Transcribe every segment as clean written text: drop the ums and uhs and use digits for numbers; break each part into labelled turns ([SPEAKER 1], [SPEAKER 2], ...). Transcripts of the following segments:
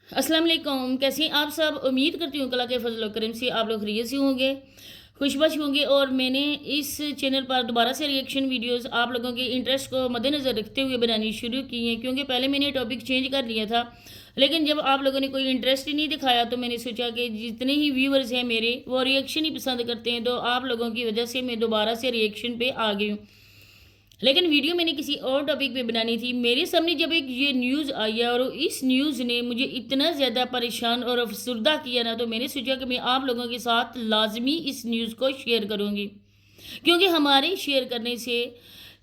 [SPEAKER 1] السلام علیکم، کیسے ہیں آپ سب؟ امید کرتی ہوں کہ اللہ کے فضل و کرم سے آپ لوگ خیریت سے ہوں گے، خوش بش ہوں گے۔ اور میں نے اس چینل پر دوبارہ سے ریئیکشن ویڈیوز آپ لوگوں کے انٹرسٹ کو مد نظر رکھتے ہوئے بنانی شروع کی ہیں، کیونکہ پہلے میں نے ٹاپک چینج کر لیا تھا، لیکن جب آپ لوگوں نے کوئی انٹرسٹ ہی نہیں دکھایا تو میں نے سوچا کہ جتنے ہی ویورز ہیں میرے وہ ریئیکشن ہی پسند کرتے ہیں، تو آپ لوگوں کی وجہ سے میں دوبارہ سے ریئیکشن پہ آ گئی ہوں۔ لیکن ویڈیو میں نے کسی اور ٹاپک پہ بنانی تھی۔ میرے سامنے جب ایک یہ نیوز آئی ہے اور اس نیوز نے مجھے اتنا زیادہ پریشان اور افسردہ کیا نا، تو میں نے سوچا کہ میں آپ لوگوں کے ساتھ لازمی اس نیوز کو شیئر کروں گی، کیونکہ ہمارے شیئر کرنے سے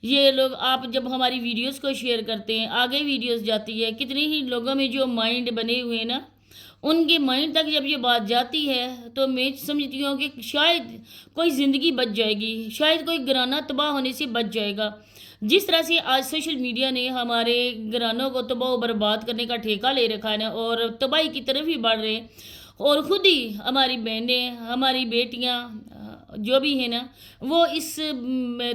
[SPEAKER 1] یہ لوگ، آپ جب ہماری ویڈیوز کو شیئر کرتے ہیں آگے ویڈیوز جاتی ہے، کتنے ہی لوگوں میں جو مائنڈ بنے ہوئے ہیں نا، ان کے مائنڈ تک جب یہ بات جاتی ہے تو میں سمجھتی ہوں کہ شاید کوئی زندگی بچ جائے گی، شاید کوئی گھرانہ تباہ ہونے سے بچ جائے گا۔ جس طرح سے آج سوشل میڈیا نے ہمارے گھرانوں کو تباہ و برباد کرنے کا ٹھیکہ لے رکھا ہے نا، اور تباہی کی طرف ہی بڑھ رہے ہیں، اور خود ہی ہماری بہنیں، ہماری بیٹیاں جو بھی ہیں نا، وہ اس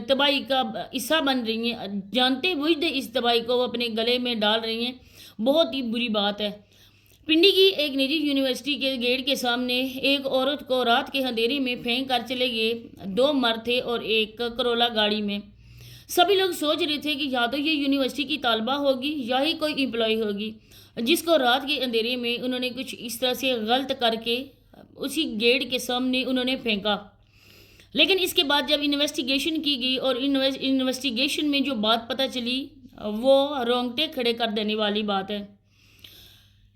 [SPEAKER 1] تباہی کا حصہ بن رہی ہیں، جانتے بوجھتے اس تباہی کو وہ اپنے گلے میں ڈال رہی ہیں۔ بہت ہی بری بات ہے۔ پنڈی کی ایک نجی یونیورسٹی کے گیٹ کے سامنے ایک عورت کو رات کے اندھیرے میں پھینک کر چلے گئے، دو مرد تھے اور ایک کرولا گاڑی میں۔ سبھی لوگ سوچ رہے تھے کہ یا تو یہ یونیورسٹی کی طالبہ ہوگی یا ہی کوئی امپلائی ہوگی، جس کو رات کے اندھیرے میں انہوں نے کچھ اس طرح سے غلط کر کے اسی گیٹ کے سامنے انہوں نے پھینکا۔ لیکن اس کے بعد جب انویسٹیگیشن کی گئی اور انویسٹیگیشن میں جو بات پتہ چلی وہ رونگٹے کھڑے کر دینے والی بات ہے۔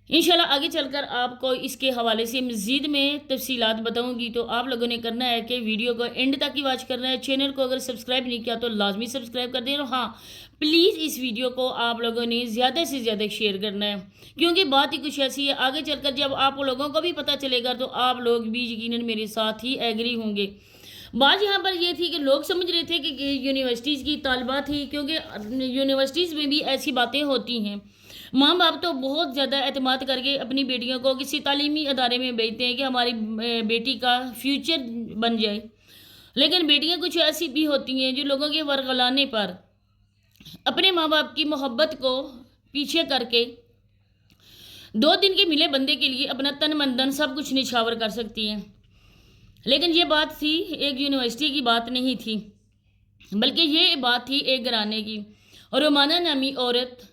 [SPEAKER 1] انشاءاللہ آگے چل کر آپ کو اس کے حوالے سے مزید میں تفصیلات بتاؤں گی، تو آپ لوگوں نے کرنا ہے کہ ویڈیو کو اینڈ تک ہی واچ کرنا ہے۔ چینل کو اگر سبسکرائب نہیں کیا تو لازمی سبسکرائب کر دیں، اور ہاں پلیز اس ویڈیو کو آپ لوگوں نے زیادہ سے زیادہ شیئر کرنا ہے، کیونکہ بات ہی کچھ ایسی ہے، آگے چل کر جب آپ لوگوں کو بھی پتہ چلے گا تو آپ لوگ بھی یقیناً میرے ساتھ ہی ایگری ہوں گے۔ بات یہاں پر یہ تھی کہ لوگ سمجھ رہے تھے کہ یونیورسٹیز کی طالبہ تھی، کیونکہ یونیورسٹیز میں بھی ایسی باتیں ہوتی ہیں۔ ماں باپ تو بہت زیادہ اعتماد کر کے اپنی بیٹیوں کو کسی تعلیمی ادارے میں بھیجتے ہیں کہ ہماری بیٹی کا فیوچر بن جائے، لیکن بیٹیاں کچھ ایسی بھی ہوتی ہیں جو لوگوں کے ورغلانے پر اپنے ماں باپ کی محبت کو پیچھے کر کے 2 دن کے ملے بندے کے لیے اپنا تن من دھن سب کچھ نچھاور کر سکتی ہیں۔ لیکن یہ بات تھی ایک یونیورسٹی کی بات نہیں تھی، بلکہ یہ بات تھی ایک گھرانے کی، اور رومانہ نامی عورت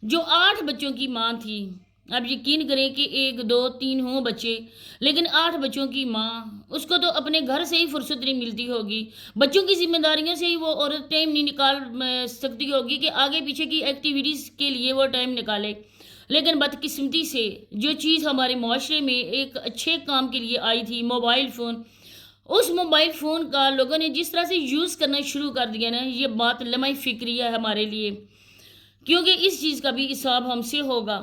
[SPEAKER 1] جو 8 بچوں کی ماں تھی۔ اب یقین کریں کہ 1 2 3 ہوں بچے، لیکن 8 بچوں کی ماں، اس کو تو اپنے گھر سے ہی فرصت نہیں ملتی ہوگی، بچوں کی ذمہ داریوں سے ہی وہ عورت ٹائم نہیں نکال سکتی ہوگی کہ آگے پیچھے کی ایکٹیویٹیز کے لیے وہ ٹائم نکالے۔ لیکن بدقسمتی سے جو چیز ہمارے معاشرے میں ایک اچھے کام کے لیے آئی تھی، موبائل فون، اس موبائل فون کا لوگوں نے جس طرح سے یوز کرنا شروع کر دیا نا، یہ بات لمحہ فکری ہے ہمارے لیے، کیونکہ اس چیز کا بھی حساب ہم سے ہوگا۔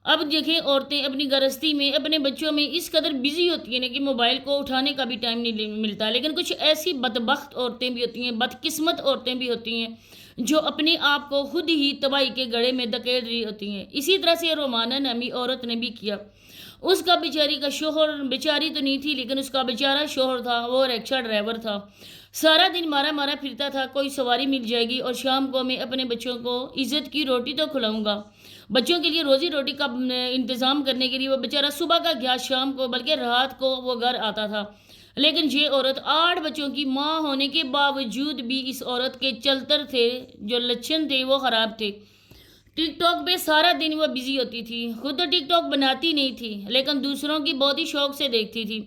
[SPEAKER 1] اب دیکھیں عورتیں اپنی گرہستی میں اپنے بچوں میں اس قدر بزی ہوتی ہیں نا کہ موبائل کو اٹھانے کا بھی ٹائم نہیں ملتا، لیکن کچھ ایسی بدبخت عورتیں بھی ہوتی ہیں، بدقسمت عورتیں بھی ہوتی ہیں جو اپنے آپ کو خود ہی تباہی کے گڑھے میں دھکیل رہی ہوتی ہیں۔ اسی طرح سے رومانہ نامی عورت نے بھی کیا۔ اس کا بیچاری کا شوہر، بیچاری تو نہیں تھی لیکن اس کا بیچارہ شوہر تھا، وہ رکشہ ڈرائیور تھا، سارا دن مارا مارا پھرتا تھا، کوئی سواری مل جائے گی اور شام کو میں اپنے بچوں کو عزت کی روٹی تو کھلاؤں گا۔ بچوں کے لیے روزی روٹی کا انتظام کرنے کے لیے وہ بیچارہ صبح کا گیا شام کو، بلکہ رات کو وہ گھر آتا تھا۔ لیکن یہ عورت 8 بچوں کی ماں ہونے کے باوجود بھی اس عورت کے چلتر تھے، جو لچھن تھے وہ خراب تھے۔ ٹک ٹاک پہ سارا دن وہ بزی ہوتی تھی، خود تو ٹک ٹاک بناتی نہیں تھی لیکن دوسروں کی بہت ہی شوق سے دیکھتی تھی۔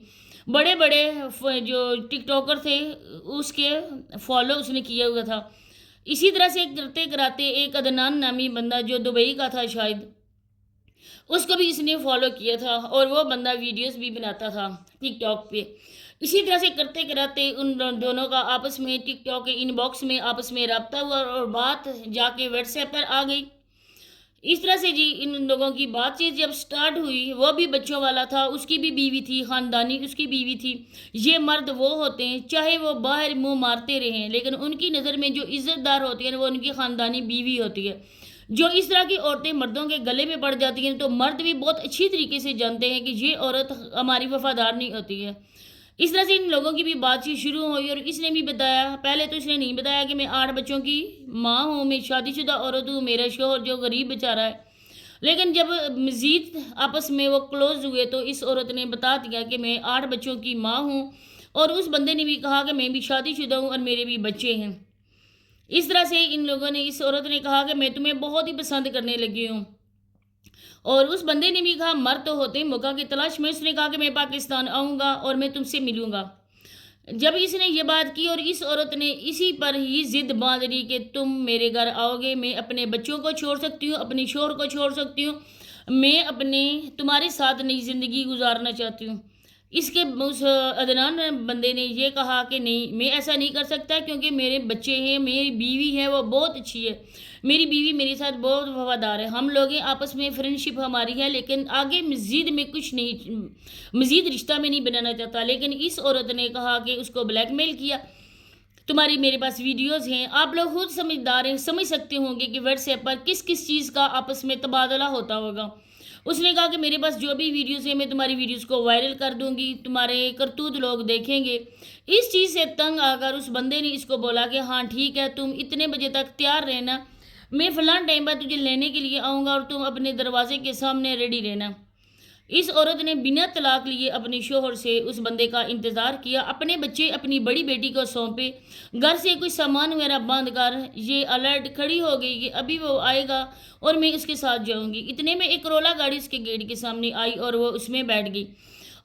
[SPEAKER 1] بڑے بڑے جو ٹک ٹاکر تھے اس کے فالو اس نے کیا ہوا تھا۔ اسی طرح سے کرتے کراتے ایک عدنان نامی بندہ جو دبئی کا تھا شاید، اس کو بھی اس نے فالو کیا تھا، اور وہ بندہ ویڈیوز بھی بناتا تھا ٹک ٹاک پہ۔ اسی طرح سے کرتے کراتے ان دونوں کا آپس میں ٹک ٹاک کے ان باکس میں آپس میں رابطہ ہوا، اور بات جا کے واٹس ایپ پر آ گئی۔ اس طرح سے جی ان لوگوں کی بات چیت جب سٹارٹ ہوئی، وہ بھی بچوں والا تھا، اس کی بھی بیوی تھی، خاندانی اس کی بیوی تھی۔ یہ مرد وہ ہوتے ہیں چاہے وہ باہر منہ مارتے رہیں، لیکن ان کی نظر میں جو عزت دار ہوتی ہے وہ ان کی خاندانی بیوی ہوتی ہے۔ جو اس طرح کی عورتیں مردوں کے گلے میں پڑ جاتی ہیں تو مرد بھی بہت اچھی طریقے سے جانتے ہیں کہ یہ عورت ہماری وفادار نہیں ہوتی ہے۔ اس طرح سے ان لوگوں کی بھی بات چیت شروع ہوئی، اور اس نے بھی بتایا، پہلے تو اس نے نہیں بتایا کہ میں 8 بچوں کی ماں ہوں، میں شادی شدہ عورت ہوں، میرا شوہر جو غریب بیچارہ ہے، لیکن جب مزید آپس میں وہ کلوز ہوئے تو اس عورت نے بتا دیا کہ میں 8 بچوں کی ماں ہوں، اور اس بندے نے بھی کہا کہ میں بھی شادی شدہ ہوں اور میرے بھی بچے ہیں۔ اس طرح سے ان لوگوں نے، اس عورت نے کہا کہ میں تمہیں بہت ہی پسند کرنے لگی ہوں، اور اس بندے نے بھی کہا مرد تو ہوتے ہیں موقع کی تلاش میں، اس نے کہا کہ میں پاکستان آؤں گا اور میں تم سے ملوں گا۔ جب اس نے یہ بات کی اور اس عورت نے اسی پر ہی ضد باندھ لی کہ تم میرے گھر آؤ گے، میں اپنے بچوں کو چھوڑ سکتی ہوں، اپنی شوہر کو چھوڑ سکتی ہوں، میں تمہارے ساتھ نئی زندگی گزارنا چاہتی ہوں۔ اس عدنان بندے نے یہ کہا کہ نہیں، میں ایسا نہیں کر سکتا کیونکہ میرے بچے ہیں، میری بیوی ہے وہ بہت اچھی ہے، میری بیوی میرے ساتھ بہت وفادار ہے، ہم لوگ آپس میں فرینڈشپ ہماری ہے، لیکن آگے مزید میں کچھ نہیں، مزید رشتہ میں نہیں بنانا چاہتا۔ لیکن اس عورت نے کہا کہ اس کو بلیک میل کیا، تمہاری میرے پاس ویڈیوز ہیں، آپ لوگ خود سمجھدار ہیں، سمجھ سکتے ہوں گے کہ واٹس ایپ پر کس کس چیز کا آپس میں تبادلہ ہوتا ہوگا۔ اس نے کہا کہ میرے پاس جو بھی ویڈیوز ہیں میں تمہاری ویڈیوز کو وائرل کر دوں گی، تمہارے کرتوت لوگ دیکھیں گے۔ اس چیز سے تنگ آ کر اس بندے نے اس کو بولا کہ ہاں ٹھیک ہے، تم اتنے بجے تک تیار رہنا، میں فلاں ٹائم پر تجھے لینے کے لیے آؤں گا اور تم اپنے دروازے کے سامنے ریڈی رہنا۔ اس عورت نے بنا طلاق لیے اپنے شوہر سے اس بندے کا انتظار کیا، اپنے بچے اپنی بڑی بیٹی کو سونپے، گھر سے کوئی سامان وغیرہ باندھ کر یہ الرٹ کھڑی ہو گئی کہ ابھی وہ آئے گا اور میں اس کے ساتھ جاؤں گی۔ اتنے میں ایک کرولا گاڑی اس کے گیٹ کے سامنے آئی اور وہ اس میں بیٹھ گئی۔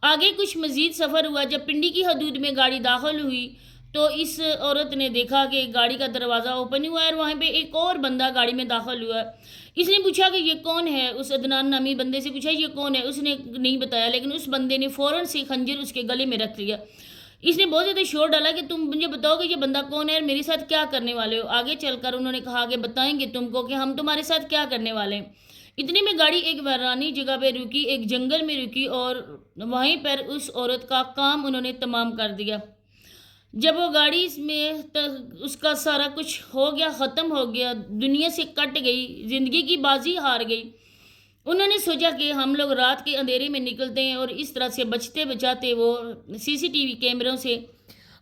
[SPEAKER 1] آگے کچھ مزید سفر ہوا، جب پنڈی کی حدود میں گاڑی داخل ہوئی تو اس عورت نے دیکھا کہ گاڑی کا دروازہ اوپن ہوا ہے اور وہاں پہ ایک اور بندہ گاڑی میں داخل ہوا ہے۔ اس نے پوچھا کہ یہ کون ہے، اس عدنان نامی بندے سے پوچھا یہ کون ہے، اس نے نہیں بتایا، لیکن اس بندے نے فوراً سے خنجر اس کے گلے میں رکھ لیا۔ اس نے بہت زیادہ شور ڈالا کہ تم مجھے بتاؤ کہ یہ بندہ کون ہے اور میرے ساتھ کیا کرنے والے ہو۔ آگے چل کر انہوں نے کہا کہ بتائیں گے تم کو کہ ہم تمہارے ساتھ کیا کرنے والے ہیں۔ اتنے میں گاڑی ایک ویرانی جگہ پہ رکی، ایک جنگل میں رکی، اور وہیں پر اس عورت کا کام انہوں نے تمام کر دیا۔ جب وہ گاڑی میں اس کا سارا کچھ ہو گیا، ختم ہو گیا، دنیا سے کٹ گئی، زندگی کی بازی ہار گئی، انہوں نے سوچا کہ ہم لوگ رات کے اندھیرے میں نکلتے ہیں، اور اس طرح سے بچتے بچاتے وہ CCTV کیمروں سے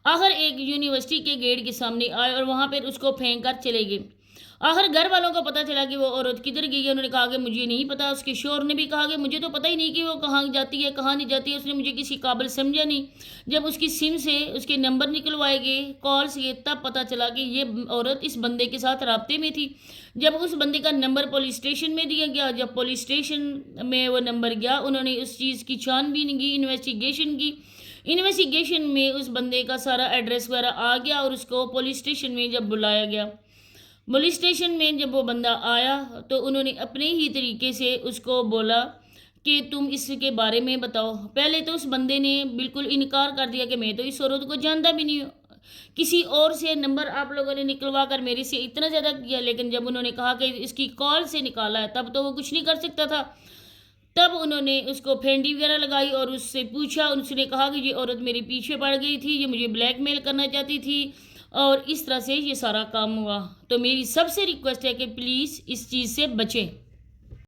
[SPEAKER 1] آخر ایک یونیورسٹی کے گیٹ کے سامنے آئے اور وہاں پر اس کو پھینک کر چلے گئے۔ آخر گھر والوں کو پتہ چلا کہ وہ عورت کدھر گئی ہے۔ انہوں نے کہا کہ مجھے نہیں پتا، اس کے شوہر نے بھی کہا کہ مجھے تو پتہ ہی نہیں کہ وہ کہاں جاتی ہے کہاں نہیں جاتی ہے، اس نے مجھے کسی قابل سمجھا نہیں۔ جب اس کی سم سے اس کے نمبر نکلوائے گئے، کال سے، تب پتہ چلا کہ یہ عورت اس بندے کے ساتھ رابطے میں تھی۔ جب اس بندے کا نمبر پولیس اسٹیشن میں دیا گیا، جب پولیس اسٹیشن میں وہ نمبر گیا، انہوں نے اس چیز کی چھان بین کی، انویسٹیگیشن کی۔ انویسٹیگیشن میں اس بندے کا سارا ایڈریس وغیرہ آ گیا اور اس کو پولیس اسٹیشن میں جب بلایا گیا، پولیس اسٹیشن میں جب وہ بندہ آیا تو انہوں نے اپنے ہی طریقے سے اس کو بولا کہ تم اس کے بارے میں بتاؤ۔ پہلے تو اس بندے نے بالکل انکار کر دیا کہ میں تو اس عورت کو جانتا بھی نہیں ہوں، کسی اور سے نمبر آپ لوگوں نے نکلوا کر میرے سے اتنا زیادہ کیا۔ لیکن جب انہوں نے کہا کہ اس کی کال سے نکالا ہے، تب تو وہ کچھ نہیں کر سکتا تھا۔ تب انہوں نے اس کو پھینڈی وغیرہ لگائی اور اس سے پوچھا، اس نے کہا کہ یہ عورت میرے پیچھے پڑ گئی تھی، یہ مجھے بلیک میل کرنا چاہتی تھی، اور اس طرح سے یہ سارا کام ہوا۔ تو میری سب سے ریکویسٹ ہے کہ پلیز اس چیز سے بچیں۔